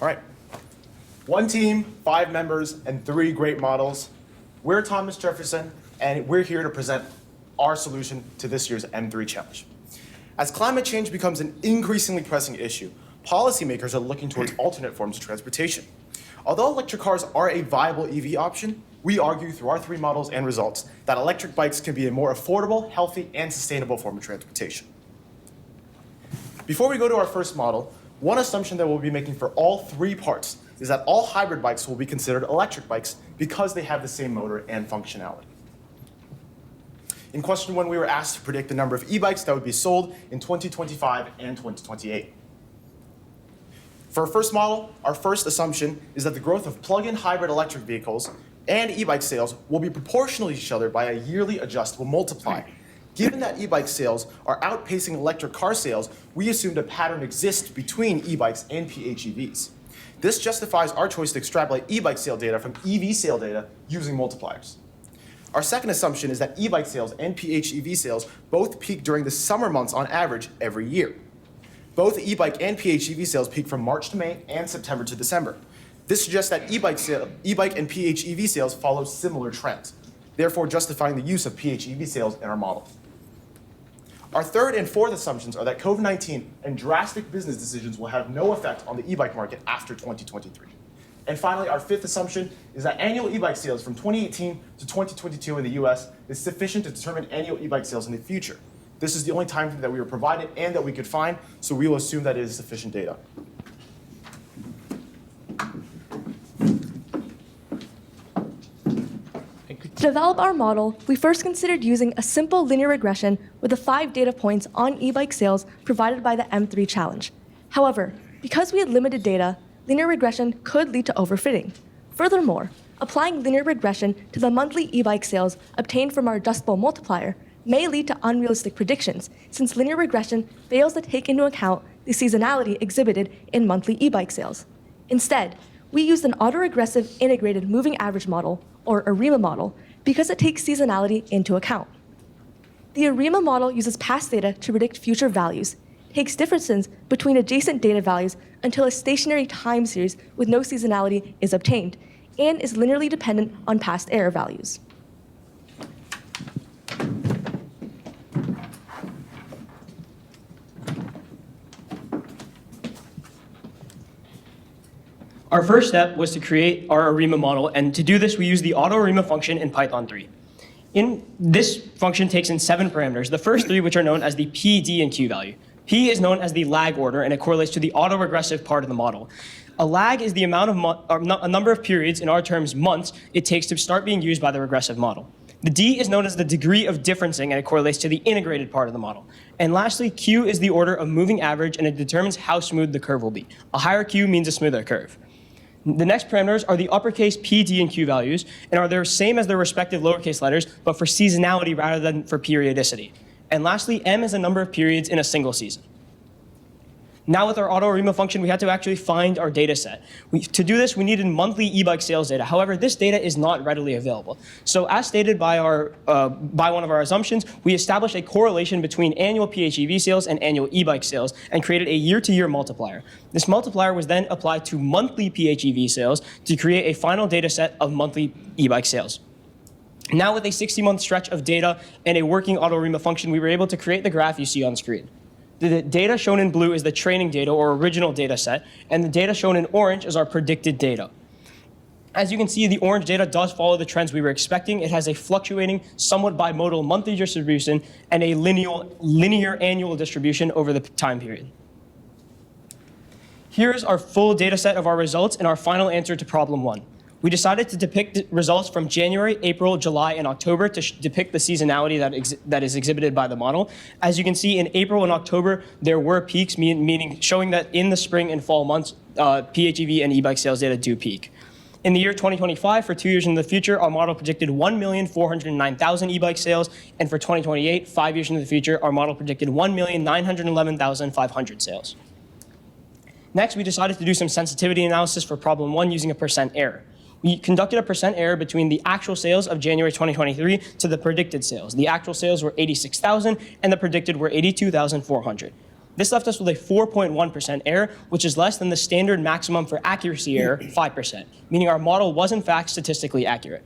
All right. One team, 5 members, and 3 great models. We're Thomas Jefferson, and we're here to present our solution to this year's M3 challenge. As climate change becomes an increasingly pressing issue, policymakers are looking towards alternate forms of transportation. Although electric cars are a viable EV option, we argue through our 3 models and results that electric bikes can be a more affordable, healthy, and sustainable form of transportation. Before we go to our first model, one assumption that we'll be making for all 3 parts is that all hybrid bikes will be considered electric bikes because they have the same motor and functionality. In question 1, we were asked to predict the number of e-bikes that would be sold in 2025 and 2028. For our first model, our first assumption is that the growth of plug-in hybrid electric vehicles and e-bike sales will be proportional to each other by a yearly adjustable multiplier. Given that e-bike sales are outpacing electric car sales, we assumed a pattern exists between e-bikes and PHEVs. This justifies our choice to extrapolate e-bike sale data from EV sale data using multipliers. Our second assumption is that e-bike sales and PHEV sales both peak during the summer months on average every year. Both e-bike and PHEV sales peak from March to May and September to December. This suggests that e-bike and PHEV sales follow similar trends, therefore justifying the use of PHEV sales in our model. Our third and fourth assumptions are that COVID-19 and drastic business decisions will have no effect on the e-bike market after 2023. And finally, our fifth assumption is that annual e-bike sales from 2018 to 2022 in the US is sufficient to determine annual e-bike sales in the future. This is the only time that we were provided and that we could find, so we will assume that it is sufficient data. To develop our model, we first considered using a simple linear regression with the 5 data points on e-bike sales provided by the M3 challenge. However, because we had limited data, linear regression could lead to overfitting. Furthermore, applying linear regression to the monthly e-bike sales obtained from our adjustable multiplier may lead to unrealistic predictions, since linear regression fails to take into account the seasonality exhibited in monthly e-bike sales. Instead, we used an autoregressive integrated moving average model, or ARIMA model, because it takes seasonality into account. The ARIMA model uses past data to predict future values, takes differences between adjacent data values until a stationary time series with no seasonality is obtained, and is linearly dependent on past error values. Our first step was to create our ARIMA model, and to do this, we used the AutoARIMA function in Python 3. This function takes in 7 parameters, the first 3 which are known as the P, D, and Q value. P is known as the lag order, and it correlates to the autoregressive part of the model. A lag is the amount of a number of periods, in our terms months, it takes to start being used by the regressive model. The D is known as the degree of differencing, and it correlates to the integrated part of the model. And lastly, Q is the order of moving average, and it determines how smooth the curve will be. A higher Q means a smoother curve. The next parameters are the uppercase P, D, and Q values, and are the same as their respective lowercase letters, but for seasonality rather than for periodicity. And lastly, M is the number of periods in a single season. Now with our AutoARIMA function, we had to actually find our data set. To do this, we needed monthly e-bike sales data. However, this data is not readily available. So as stated by one of our assumptions, we established a correlation between annual PHEV sales and annual e-bike sales and created a year-to-year multiplier. This multiplier was then applied to monthly PHEV sales to create a final data set of monthly e-bike sales. Now with a 60-month stretch of data and a working AutoARIMA function, we were able to create the graph you see on screen. The data shown in blue is the training data or original data set, and the data shown in orange is our predicted data. As you can see, the orange data does follow the trends we were expecting. It has a fluctuating, somewhat bimodal monthly distribution and a linear annual distribution over the time period. Here's our full data set of our results and our final answer to problem 1. We decided to depict results from January, April, July, and October to depict the seasonality that is exhibited by the model. As you can see, in April and October, there were peaks, meaning showing that in the spring and fall months, PHEV and e-bike sales data do peak. In the year 2025, for 2 years in the future, our model predicted 1,409,000 e-bike sales, and for 2028, 5 years into the future, our model predicted 1,911,500 sales. Next, we decided to do some sensitivity analysis for problem 1 using a percent error. We conducted a percent error between the actual sales of January 2023 to the predicted sales. The actual sales were 86,000 and the predicted were 82,400. This left us with a 4.1% error, which is less than the standard maximum for accuracy error, 5%, meaning our model was in fact statistically accurate.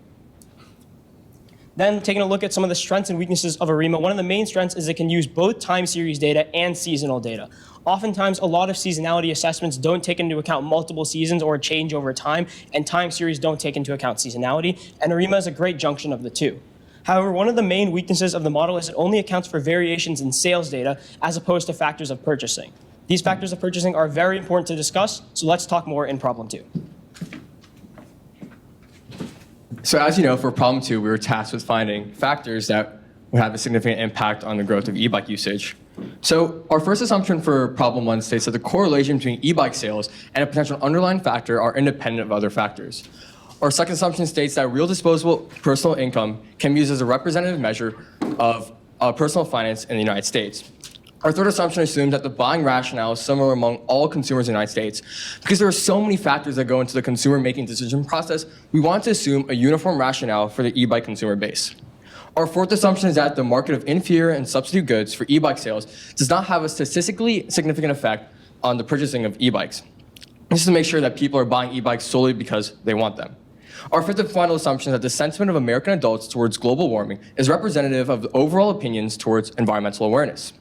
Then taking a look at some of the strengths and weaknesses of ARIMA, one of the main strengths is it can use both time series data and seasonal data. Oftentimes, a lot of seasonality assessments don't take into account multiple seasons or change over time, and time series don't take into account seasonality, and ARIMA is a great junction of the two. However, one of the main weaknesses of the model is it only accounts for variations in sales data as opposed to factors of purchasing. These factors of purchasing are very important to discuss, so let's talk more in problem 2. So as you know, for problem 2, we were tasked with finding factors that would have a significant impact on the growth of e-bike usage. So our first assumption for problem 1 states that the correlation between e-bike sales and a potential underlying factor are independent of other factors. Our second assumption states that real disposable personal income can be used as a representative measure of personal finance in the United States. Our third assumption assumes that the buying rationale is similar among all consumers in the United States. Because there are so many factors that go into the consumer-making decision process, we want to assume a uniform rationale for the e-bike consumer base. Our fourth assumption is that the market of inferior and substitute goods for e-bike sales does not have a statistically significant effect on the purchasing of e-bikes. This is to make sure that people are buying e-bikes solely because they want them. Our fifth and final assumption is that the sentiment of American adults towards global warming is representative of the overall opinions towards environmental awareness.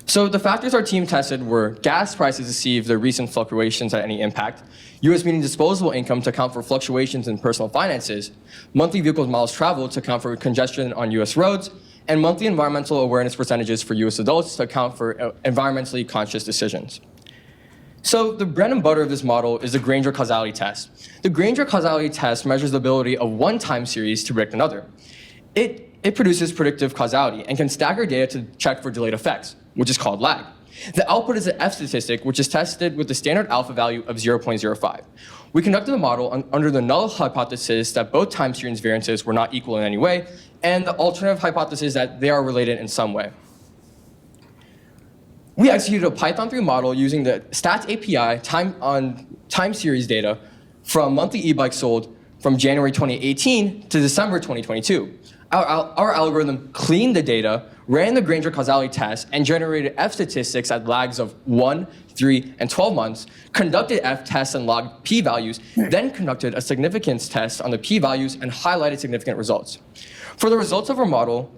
So the factors our team tested were gas prices to see if there are recent fluctuations had any impact, U.S. median disposable income to account for fluctuations in personal finances, monthly vehicle miles traveled to account for congestion on U.S. roads, and monthly environmental awareness percentages for U.S. adults to account for environmentally conscious decisions. So the bread and butter of this model is the Granger causality test. The Granger causality test measures the ability of one time series to predict another. It produces predictive causality and can stagger data to check for delayed effects, which is called lag. The output is an F statistic, which is tested with the standard alpha value of 0.05. We conducted the model under the null hypothesis that both time series variances were not equal in any way, and the alternative hypothesis that they are related in some way. We executed a Python 3 model using the stats API time series data from monthly e-bikes sold from January 2018 to December 2022. Our algorithm cleaned the data, ran the Granger causality test, and generated F statistics at lags of 1, 3, and 12 months, conducted F tests and logged p-values, then conducted a significance test on the p-values and highlighted significant results. For the results of our model,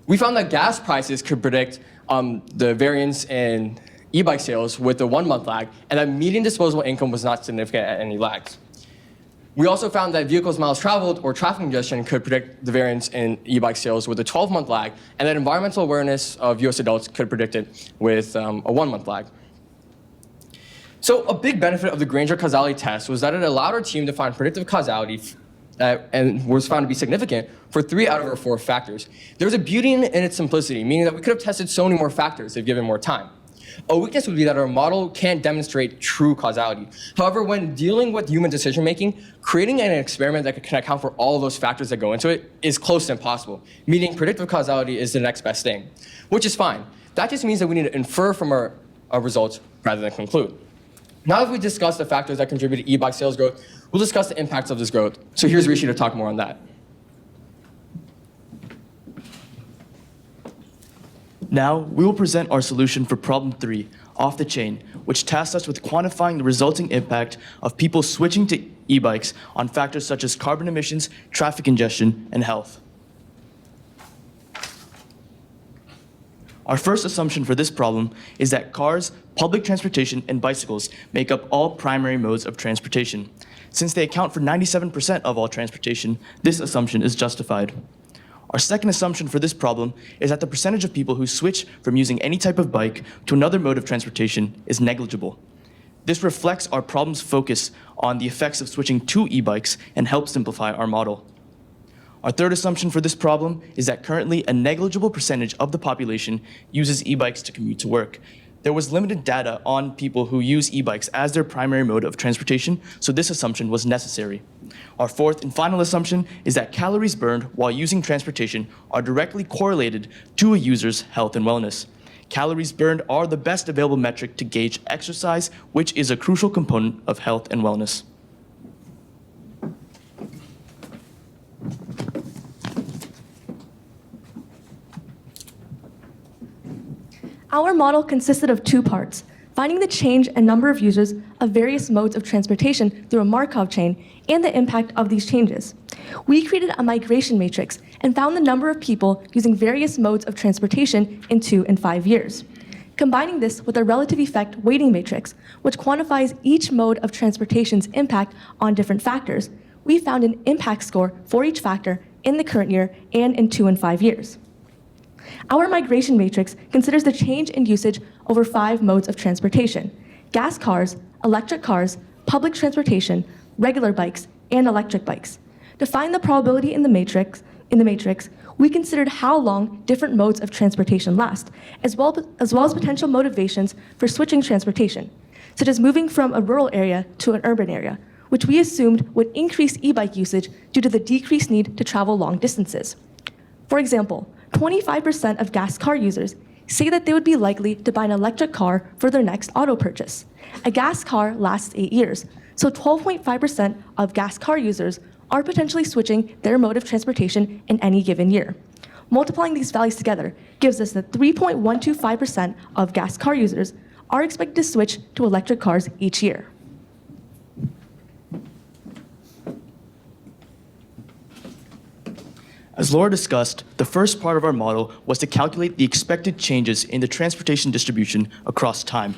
we found that gas prices could predict the variance in e-bike sales with a 1-month lag, and that median disposable income was not significant at any lags. We also found that vehicles miles traveled or traffic congestion could predict the variance in e-bike sales with a 12-month lag, and that environmental awareness of US adults could predict it with a 1-month lag. So a big benefit of the Granger causality test was that it allowed our team to find predictive causality and was found to be significant for 3 out of our 4 factors. There was a beauty in its simplicity, meaning that we could have tested so many more factors if given more time. A weakness would be that our model can't demonstrate true causality. However, when dealing with human decision-making, creating an experiment that can account for all of those factors that go into it is close to impossible, meaning predictive causality is the next best thing, which is fine. That just means that we need to infer from our results rather than conclude. Now that we've discussed the factors that contribute to e-bike sales growth, we'll discuss the impacts of this growth. So here's Rishi to talk more on that. Now, we will present our solution for problem 3, off the chain, which tasks us with quantifying the resulting impact of people switching to e-bikes on factors such as carbon emissions, traffic congestion, and health. Our first assumption for this problem is that cars, public transportation, and bicycles make up all primary modes of transportation. Since they account for 97% of all transportation, this assumption is justified. Our second assumption for this problem is that the percentage of people who switch from using any type of bike to another mode of transportation is negligible. This reflects our problem's focus on the effects of switching to e-bikes and helps simplify our model. Our third assumption for this problem is that currently a negligible percentage of the population uses e-bikes to commute to work. There was limited data on people who use e-bikes as their primary mode of transportation, so this assumption was necessary. Our fourth and final assumption is that calories burned while using transportation are directly correlated to a user's health and wellness. Calories burned are the best available metric to gauge exercise, which is a crucial component of health and wellness. Our model consisted of two parts: finding the change and number of users of various modes of transportation through a Markov chain and the impact of these changes. We created a migration matrix and found the number of people using various modes of transportation in 2 and 5 years. Combining this with a relative effect weighting matrix, which quantifies each mode of transportation's impact on different factors, we found an impact score for each factor in the current year and in 2 and 5 years. Our migration matrix considers the change in usage over 5 modes of transportation: gas cars, electric cars, public transportation, regular bikes, and electric bikes. To find the probability in the matrix, we considered how long different modes of transportation last, as well as potential motivations for switching transportation, such as moving from a rural area to an urban area, which we assumed would increase e-bike usage due to the decreased need to travel long distances. For example, 25% of gas car users say that they would be likely to buy an electric car for their next auto purchase. A gas car lasts 8 years, so 12.5% of gas car users are potentially switching their mode of transportation in any given year. Multiplying these values together gives us that 3.125% of gas car users are expected to switch to electric cars each year. As Laura discussed, the first part of our model was to calculate the expected changes in the transportation distribution across time.